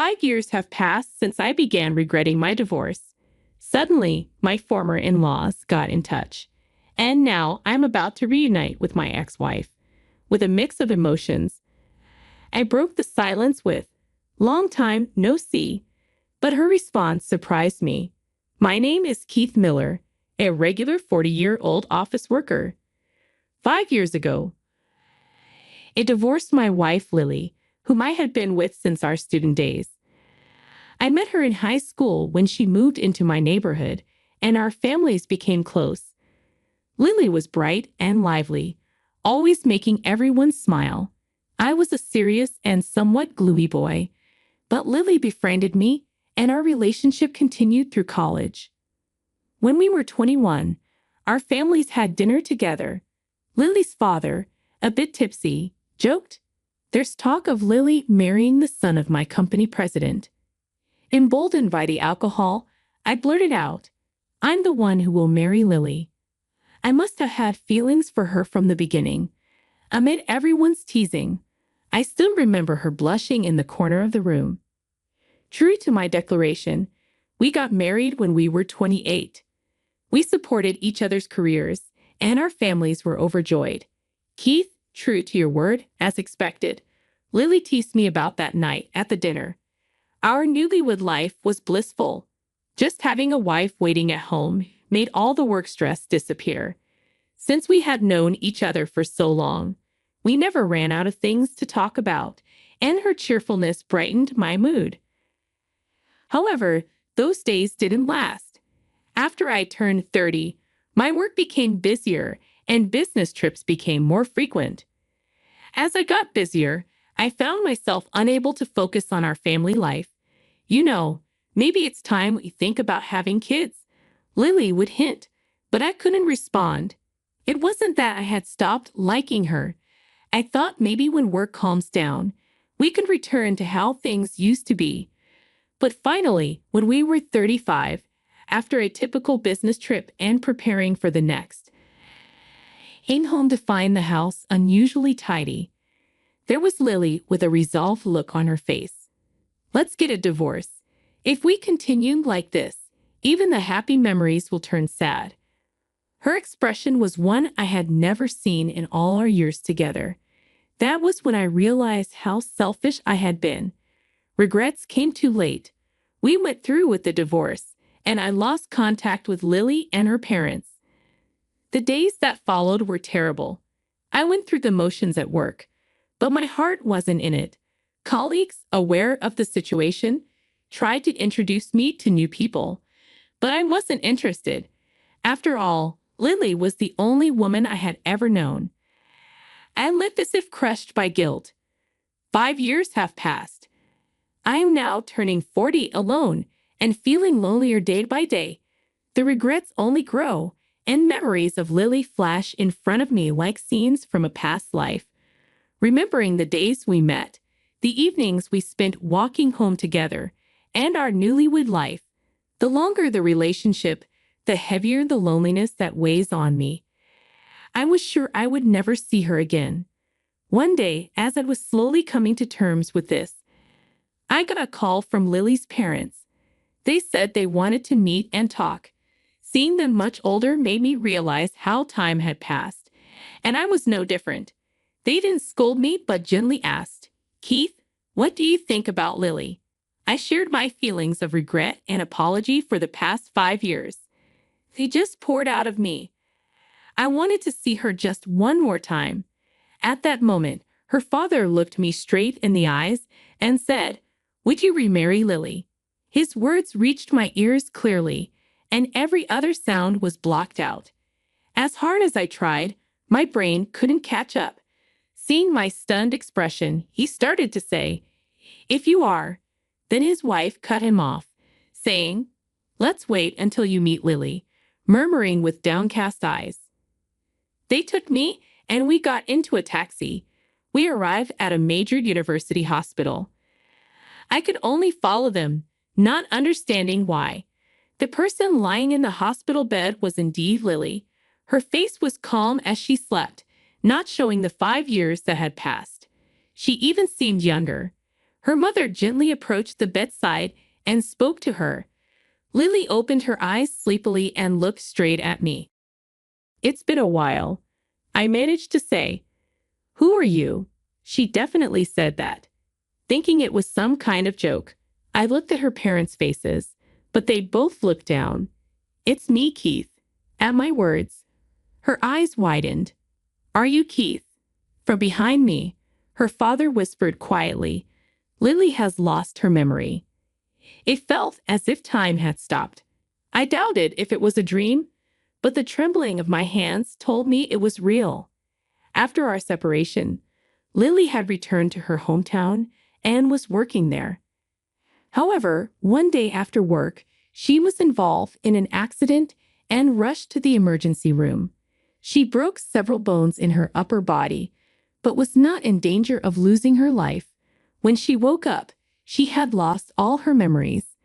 5 years have passed since I began regretting my divorce. Suddenly, my former in-laws got in touch. And now I'm about to reunite with my ex-wife. With a mix of emotions, I broke the silence with, "Long time, no see." But her response surprised me. "My name is Keith Miller, a regular 40-year-old office worker. 5 years ago, I divorced my wife, Lily, whom I had been with since our student days. I met her in high school when she moved into my neighborhood, and our families became close. Lily was bright and lively, always making everyone smile. I was a serious and somewhat gloomy boy, but Lily befriended me, and our relationship continued through college. When we were 21, our families had dinner together. Lily's father, a bit tipsy, joked, "There's talk of Lily marrying the son of my company president." Emboldened by the alcohol, I blurted out, "I'm the one who will marry Lily." I must have had feelings for her from the beginning. Amid everyone's teasing, I still remember her blushing in the corner of the room. True to my declaration, we got married when we were 28. We supported each other's careers, and our families were overjoyed. "Keith, true to your word, as expected," Lily teased me about that night at the dinner. Our newlywed life was blissful. Just having a wife waiting at home made all the work stress disappear. Since we had known each other for so long, we never ran out of things to talk about, and her cheerfulness brightened my mood. However, those days didn't last. After I turned 30, my work became busier and business trips became more frequent. As I got busier, I found myself unable to focus on our family life. "Maybe it's time we think about having kids," Lily would hint, but I couldn't respond. It wasn't that I had stopped liking her. I thought maybe when work calms down, we could return to how things used to be. But finally, when we were 35, after a typical business trip and preparing for the next, came home to find the house unusually tidy. There was Lily with a resolved look on her face. "Let's get a divorce. If we continue like this, even the happy memories will turn sad." Her expression was one I had never seen in all our years together. That was when I realized how selfish I had been. Regrets came too late. We went through with the divorce, and I lost contact with Lily and her parents. The days that followed were terrible. I went through the motions at work, but my heart wasn't in it. Colleagues, aware of the situation, tried to introduce me to new people, but I wasn't interested. After all, Lily was the only woman I had ever known. I lived as if crushed by guilt. 5 years have passed. I am now turning 40 alone and feeling lonelier day by day. The regrets only grow, and memories of Lily flash in front of me like scenes from a past life. Remembering the days we met, the evenings we spent walking home together, and our newlywed life. The longer the relationship, the heavier the loneliness that weighs on me. I was sure I would never see her again. One day, as I was slowly coming to terms with this, I got a call from Lily's parents. They said they wanted to meet and talk. Seeing them much older made me realize how time had passed, and I was no different. They didn't scold me but gently asked, "Keith, what do you think about Lily?" I shared my feelings of regret and apology for the past 5 years. They just poured out of me. I wanted to see her just one more time. At that moment, her father looked me straight in the eyes and said, "Would you remarry Lily?" His words reached my ears clearly, and every other sound was blocked out. As hard as I tried, my brain couldn't catch up. Seeing my stunned expression, he started to say, "If you are," then his wife cut him off, saying, "Let's wait until you meet Lily," murmuring with downcast eyes. They took me, and we got into a taxi. We arrived at a major university hospital. I could only follow them, not understanding why. The person lying in the hospital bed was indeed Lily. Her face was calm as she slept, not showing the 5 years that had passed. She even seemed younger. Her mother gently approached the bedside and spoke to her. Lily opened her eyes sleepily and looked straight at me. "It's been a while," I managed to say. "Who are you?" She definitely said that, thinking it was some kind of joke. I looked at her parents' faces, but they both looked down. "It's me, Keith." At my words, her eyes widened. "Are you Keith?" From behind me, her father whispered quietly, "Lily has lost her memory." It felt as if time had stopped. I doubted if it was a dream, but the trembling of my hands told me it was real. After our separation, Lily had returned to her hometown and was working there. However, one day after work, she was involved in an accident and rushed to the emergency room. She broke several bones in her upper body, but was not in danger of losing her life. When she woke up, she had lost all her memories.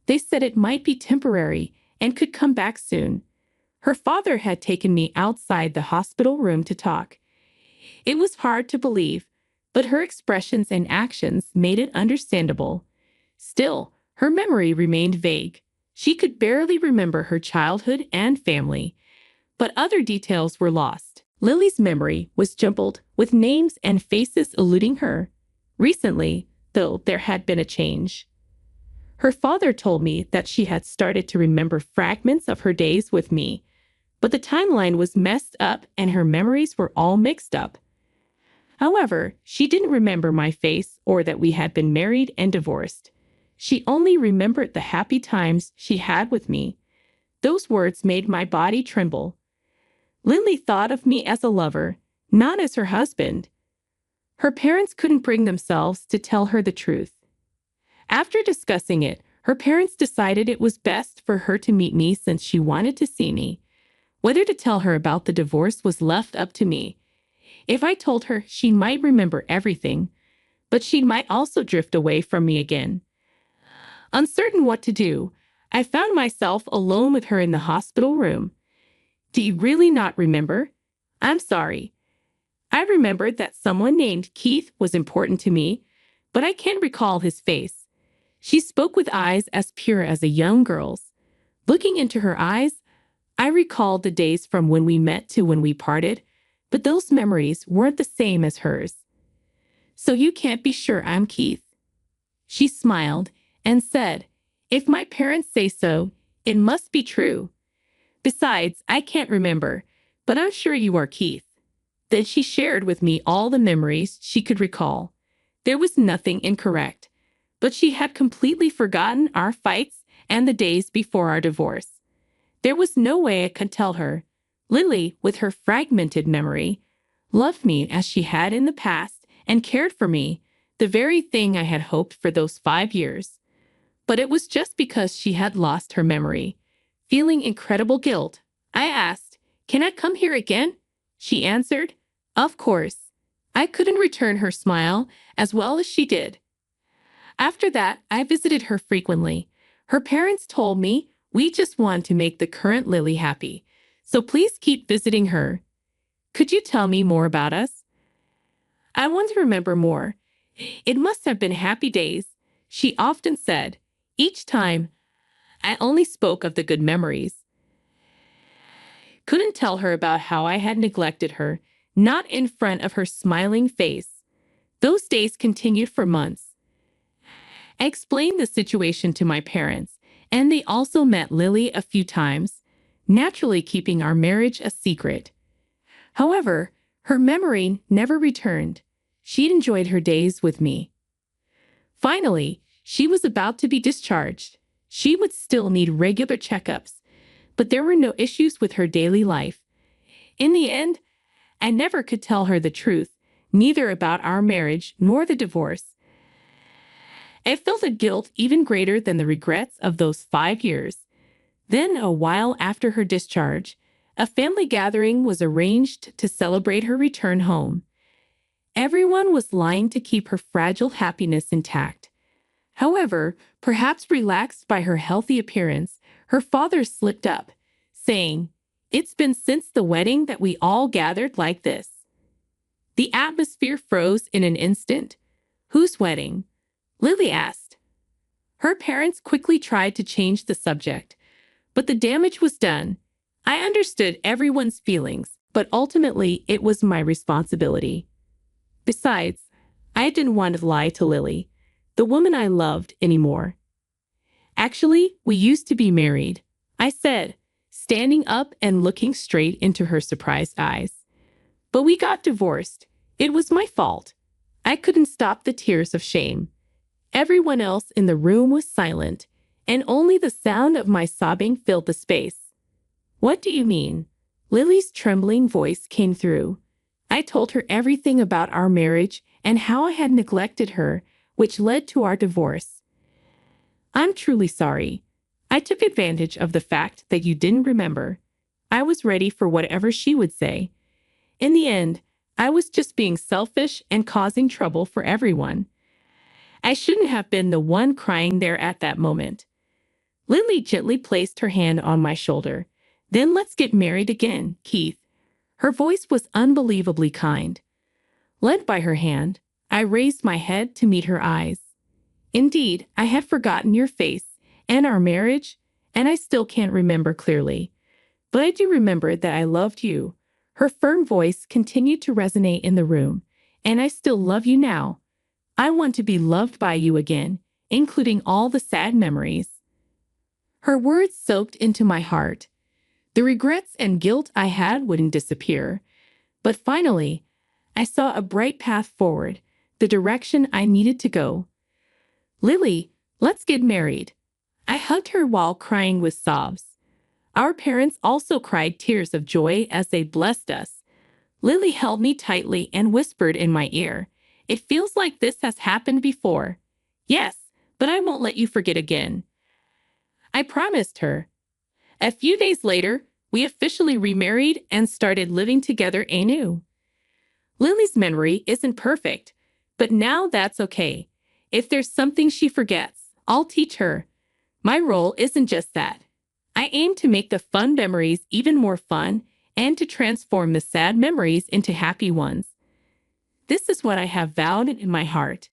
They said it might be temporary and could come back soon. Her father had taken me outside the hospital room to talk. It was hard to believe, but her expressions and actions made it understandable. Still, her memory remained vague. She could barely remember her childhood and family, but other details were lost. Lily's memory was jumbled, with names and faces eluding her. Recently, though, there had been a change. Her father told me that she had started to remember fragments of her days with me, but the timeline was messed up and her memories were all mixed up. However, she didn't remember my face or that we had been married and divorced. She only remembered the happy times she had with me. Those words made my body tremble. Lily thought of me as a lover, not as her husband. Her parents couldn't bring themselves to tell her the truth. After discussing it, her parents decided it was best for her to meet me since she wanted to see me. Whether to tell her about the divorce was left up to me. If I told her, she might remember everything, but she might also drift away from me again. Uncertain what to do, I found myself alone with her in the hospital room. "Do you really not remember?" "I'm sorry. I remembered that someone named Keith was important to me, but I can't recall his face." She spoke with eyes as pure as a young girl's. Looking into her eyes, I recalled the days from when we met to when we parted, but those memories weren't the same as hers. "So you can't be sure I'm Keith?" She smiled and said, "If my parents say so, it must be true. Besides, I can't remember, but I'm sure you are Keith." Then she shared with me all the memories she could recall. There was nothing incorrect, but she had completely forgotten our fights and the days before our divorce. There was no way I could tell her. Lily, with her fragmented memory, loved me as she had in the past and cared for me, the very thing I had hoped for those 5 years. But it was just because she had lost her memory. Feeling incredible guilt, I asked, "Can I come here again?" She answered, "Of course." I couldn't return her smile as well as she did. After that, I visited her frequently. Her parents told me, "We just want to make the current Lily happy, so please keep visiting her." "Could you tell me more about us?" "I want to remember more. It must have been happy days," she often said. Each time, I only spoke of the good memories. Couldn't tell her about how I had neglected her, not in front of her smiling face. Those days continued for months. I explained the situation to my parents, and they also met Lily a few times, naturally keeping our marriage a secret. However, her memory never returned. She'd enjoyed her days with me. Finally, she was about to be discharged. She would still need regular checkups, but there were no issues with her daily life. In the end, I never could tell her the truth, neither about our marriage nor the divorce. I felt a guilt even greater than the regrets of those 5 years. Then, a while after her discharge, a family gathering was arranged to celebrate her return home. Everyone was lying to keep her fragile happiness intact. However, perhaps relaxed by her healthy appearance, her father slipped up, saying, "It's been since the wedding that we all gathered like this." The atmosphere froze in an instant. Whose wedding? Lily asked. Her parents quickly tried to change the subject, but the damage was done. I understood everyone's feelings, but ultimately it was my responsibility. Besides, I didn't want to lie to Lily, the woman I loved, anymore. Actually, we used to be married, I said, standing up and looking straight into her surprised eyes. But we got divorced. It was my fault. I couldn't stop the tears of shame. Everyone else in the room was silent, and only the sound of my sobbing filled the space. What do you mean? Lily's trembling voice came through. I told her everything about our marriage and how I had neglected her, which led to our divorce. I'm truly sorry. I took advantage of the fact that you didn't remember. I was ready for whatever she would say. In the end, I was just being selfish and causing trouble for everyone. I shouldn't have been the one crying there at that moment. Lily gently placed her hand on my shoulder. Then let's get married again, Keith. Her voice was unbelievably kind. Led by her hand, I raised my head to meet her eyes. Indeed, I had forgotten your face and our marriage, and I still can't remember clearly. But I do remember that I loved you. Her firm voice continued to resonate in the room, and I still love you now. I want to be loved by you again, including all the sad memories. Her words soaked into my heart. The regrets and guilt I had wouldn't disappear. But finally, I saw a bright path forward, the direction I needed to go. Lily, let's get married. I hugged her while crying with sobs. Our parents also cried tears of joy as they blessed us. Lily held me tightly and whispered in my ear, "It feels like this has happened before." Yes, but I won't let you forget again. I promised her. A few days later, we officially remarried and started living together anew. Lily's memory isn't perfect, but now that's okay. If there's something she forgets, I'll teach her. My role isn't just that. I aim to make the fun memories even more fun and to transform the sad memories into happy ones. This is what I have vowed in my heart.